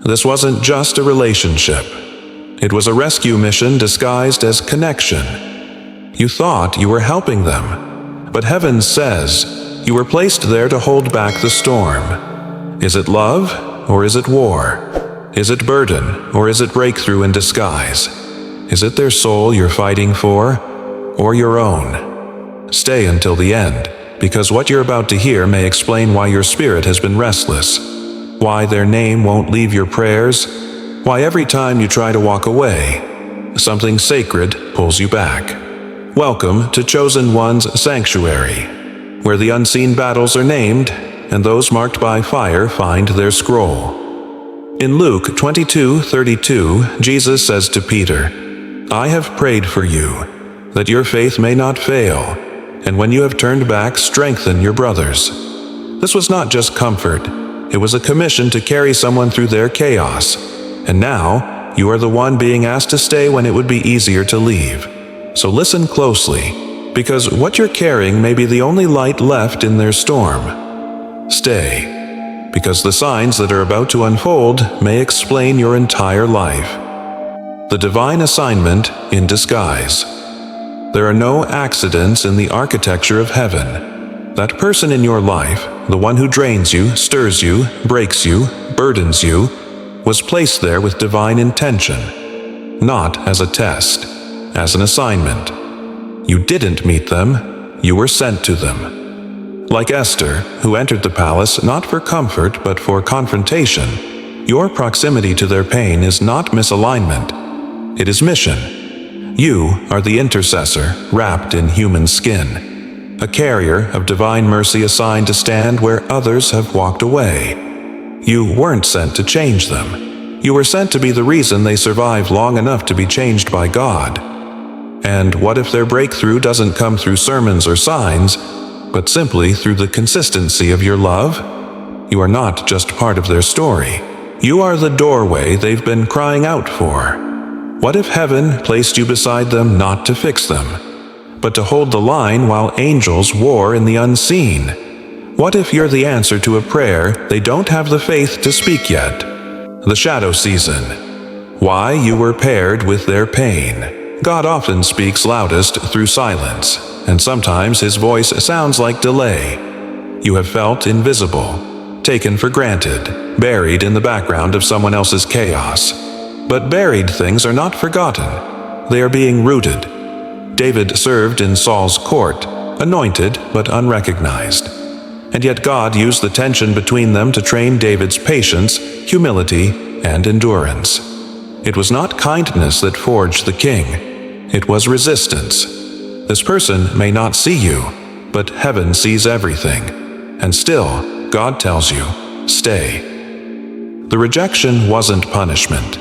This wasn't just a relationship. It was a rescue mission disguised as connection. You thought you were helping them, but heaven says you were placed there to hold back the storm. Is it love, or is it war? Is it burden, or is it breakthrough in disguise? Is it their soul you're fighting for, or your own? Stay until the end, because what you're about to hear may explain why your spirit has been restless, why their name won't leave your prayers, why every time you try to walk away, something sacred pulls you back. Welcome to Chosen One's Sanctuary, where the unseen battles are named, and those marked by fire find their scroll. In Luke 22:32, Jesus says to Peter, "I have prayed for you, that your faith may not fail, and when you have turned back, strengthen your brothers." This was not just comfort, it was a commission to carry someone through their chaos. And now, you are the one being asked to stay when it would be easier to leave. So listen closely, because what you're carrying may be the only light left in their storm. Stay, because the signs that are about to unfold may explain your entire life. The divine assignment in disguise. There are no accidents in the architecture of heaven. That person in your life, the one who drains you, stirs you, breaks you, burdens you, was placed there with divine intention, not as a test, as an assignment. You didn't meet them, you were sent to them. Like Esther, who entered the palace not for comfort but for confrontation, your proximity to their pain is not misalignment, it is mission. You are the intercessor wrapped in human skin, a carrier of divine mercy assigned to stand where others have walked away. You weren't sent to change them. You were sent to be the reason they survive long enough to be changed by God. And what if their breakthrough doesn't come through sermons or signs, but simply through the consistency of your love? You are not just part of their story. You are the doorway they've been crying out for. What if heaven placed you beside them not to fix them, but to hold the line while angels war in the unseen? What if you're the answer to a prayer they don't have the faith to speak yet? The shadow season. Why you were paired with their pain. God often speaks loudest through silence, and sometimes his voice sounds like delay. You have felt invisible, taken for granted, buried in the background of someone else's chaos. But buried things are not forgotten. They are being rooted. David served in Saul's court, anointed but unrecognized. And yet God used the tension between them to train David's patience, humility, and endurance. It was not kindness that forged the king. It was resistance. This person may not see you, but heaven sees everything. And still, God tells you, stay. The rejection wasn't punishment.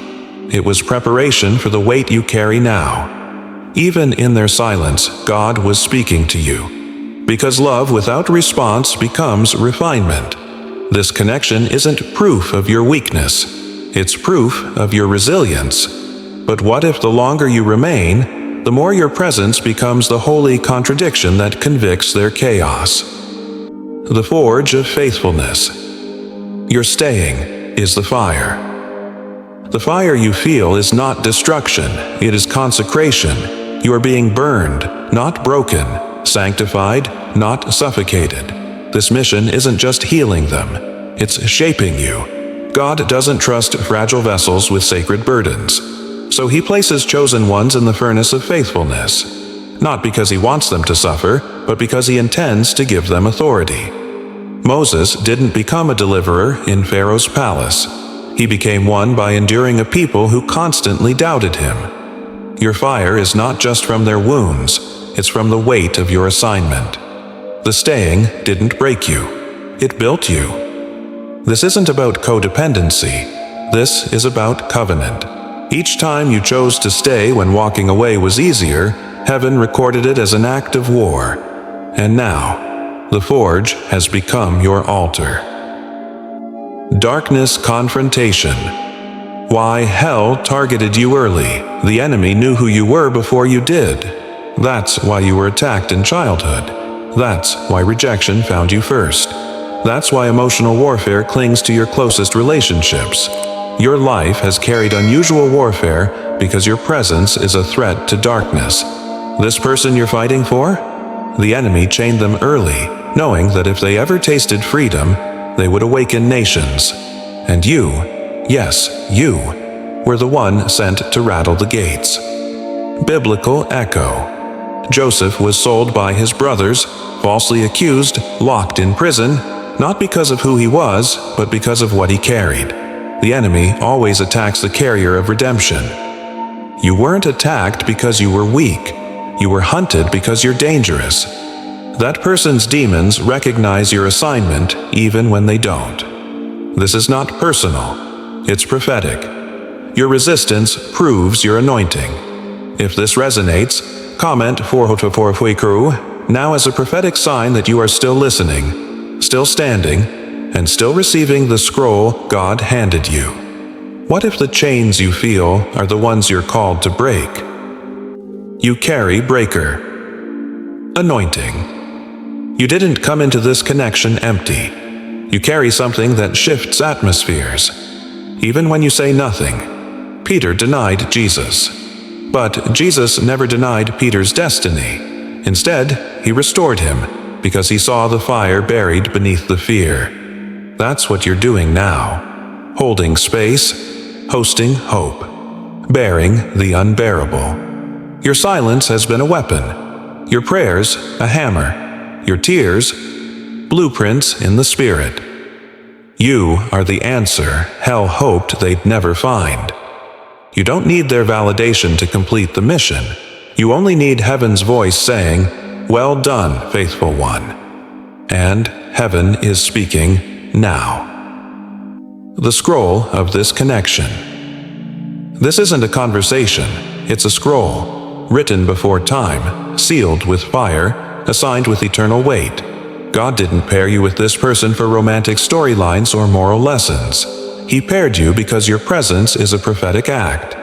It was preparation for the weight you carry now. Even in their silence, God was speaking to you. Because love without response becomes refinement. This connection isn't proof of your weakness. It's proof of your resilience. But what if the longer you remain, the more your presence becomes the holy contradiction that convicts their chaos? The forge of faithfulness. Your staying is the fire. The fire you feel is not destruction, it is consecration. You are being burned, not broken. Sanctified, not suffocated. This mission isn't just healing them, it's shaping you. God doesn't trust fragile vessels with sacred burdens. So he places chosen ones in the furnace of faithfulness. Not because he wants them to suffer, but because he intends to give them authority. Moses didn't become a deliverer in Pharaoh's palace. He became one by enduring a people who constantly doubted him. Your fire is not just from their wounds, it's from the weight of your assignment. The staying didn't break you, it built you. This isn't about codependency, this is about covenant. Each time you chose to stay when walking away was easier, heaven recorded it as an act of war. And now, the forge has become your altar. Darkness confrontation. Why hell targeted you early. The enemy knew who you were before you did. That's why you were attacked in childhood. That's why rejection found you first. That's why emotional warfare clings to your closest relationships. Your life has carried unusual warfare because your presence is a threat to darkness. This person you're fighting for? The enemy chained them early, knowing that if they ever tasted freedom, they would awaken nations. And you, yes, you, were the one sent to rattle the gates. Biblical echo. Joseph was sold by his brothers, falsely accused, locked in prison, not because of who he was, but because of what he carried. The enemy always attacks the carrier of redemption. You weren't attacked because you were weak. You were hunted because you're dangerous. That person's demons recognize your assignment even when they don't. This is not personal. It's prophetic. Your resistance proves your anointing. If this resonates, comment "444 now as a prophetic sign that you are still listening, still standing, and still receiving the scroll God handed you. What if the chains you feel are the ones you're called to break? You carry breaker. Anointing. You didn't come into this connection empty. You carry something that shifts atmospheres. Even when you say nothing. Peter denied Jesus. But Jesus never denied Peter's destiny. Instead, he restored him because he saw the fire buried beneath the fear. That's what you're doing now. Holding space, hosting hope, bearing the unbearable. Your silence has been a weapon. Your prayers, a hammer. Your tears, blueprints in the spirit. You are the answer hell hoped they'd never find. You don't need their validation to complete the mission. You only need heaven's voice saying, "Well done, faithful one." And heaven is speaking now. The scroll of this connection. This isn't a conversation, it's a scroll, written before time, sealed with fire, assigned with eternal weight. God didn't pair you with this person for romantic storylines or moral lessons. He paired you because your presence is a prophetic act.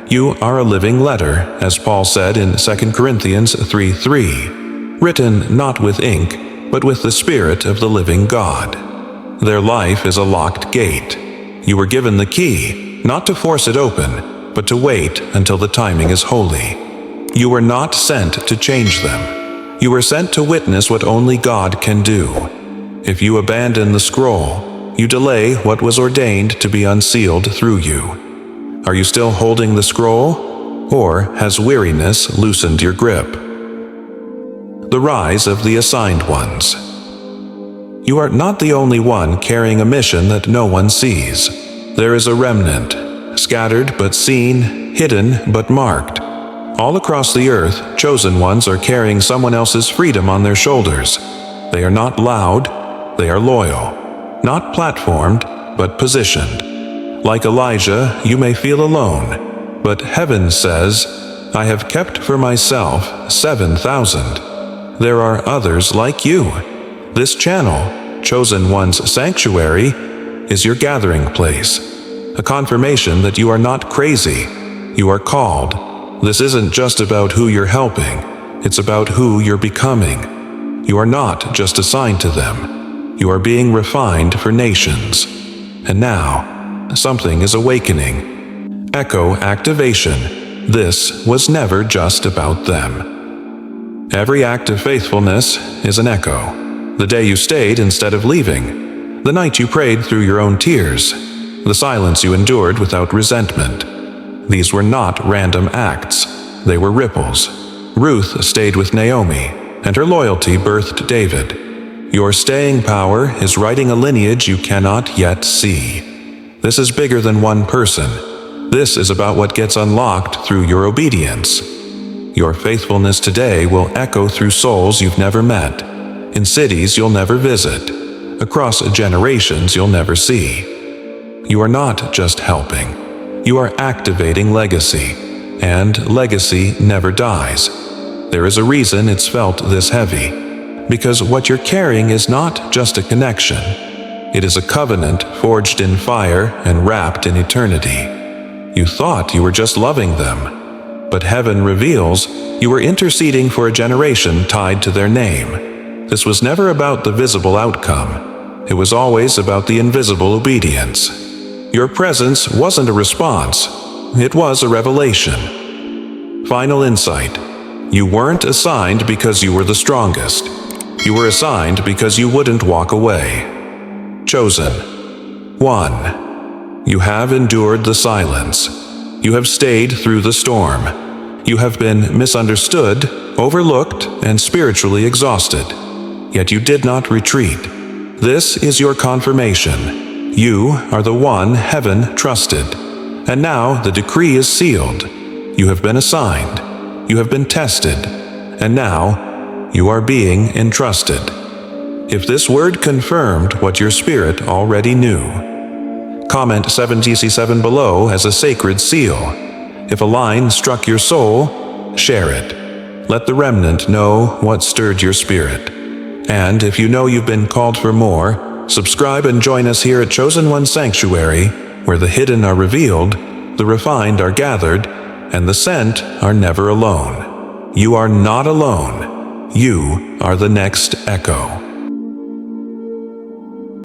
You are a living letter, as Paul said in 2 Corinthians 3:3, written not with ink, but with the Spirit of the living God. Their life is a locked gate. You were given the key, not to force it open, but to wait until the timing is holy. You were not sent to change them. You were sent to witness what only God can do. If you abandon the scroll, you delay what was ordained to be unsealed through you. Are you still holding the scroll? Or has weariness loosened your grip? The rise of the assigned ones. You are not the only one carrying a mission that no one sees. There is a remnant, scattered but seen, hidden but marked. All across the earth, chosen ones are carrying someone else's freedom on their shoulders. They are not loud, they are loyal. Not platformed, but positioned. Like Elijah, you may feel alone, but heaven says, "I have kept for myself 7,000. There are others like you." This channel, chosen one's sanctuary, is your gathering place. A confirmation that you are not crazy. You are called. This isn't just about who you're helping. It's about who you're becoming. You are not just assigned to them. You are being refined for nations. And now, something is awakening. Echo activation. This was never just about them. Every act of faithfulness is an echo. The day you stayed instead of leaving. The night you prayed through your own tears. The silence you endured without resentment. These were not random acts. They were ripples. Ruth stayed with Naomi, and her loyalty birthed David. Your staying power is writing a lineage you cannot yet see. This is bigger than one person. This is about what gets unlocked through your obedience. Your faithfulness today will echo through souls you've never met, in cities you'll never visit, across generations you'll never see. You are not just helping. You are activating legacy, and legacy never dies. There is a reason it's felt this heavy, because what you're carrying is not just a connection. It is a covenant forged in fire and wrapped in eternity. You thought you were just loving them, but heaven reveals you were interceding for a generation tied to their name. This was never about the visible outcome. It was always about the invisible obedience. Your presence wasn't a response. It was a revelation. Final insight. You weren't assigned because you were the strongest. You were assigned because you wouldn't walk away. Chosen. 1. You have endured the silence. You have stayed through the storm. You have been misunderstood, overlooked, and spiritually exhausted. Yet you did not retreat. This is your confirmation. You are the one heaven trusted. And now the decree is sealed. You have been assigned. You have been tested. And now you are being entrusted. If this word confirmed what your spirit already knew. Comment 7GC7 below as a sacred seal. If a line struck your soul, share it. Let the remnant know what stirred your spirit. And if you know you've been called for more, subscribe and join us here at Chosen One Sanctuary, where the hidden are revealed, the refined are gathered, and the sent are never alone. You are not alone. You are the next echo.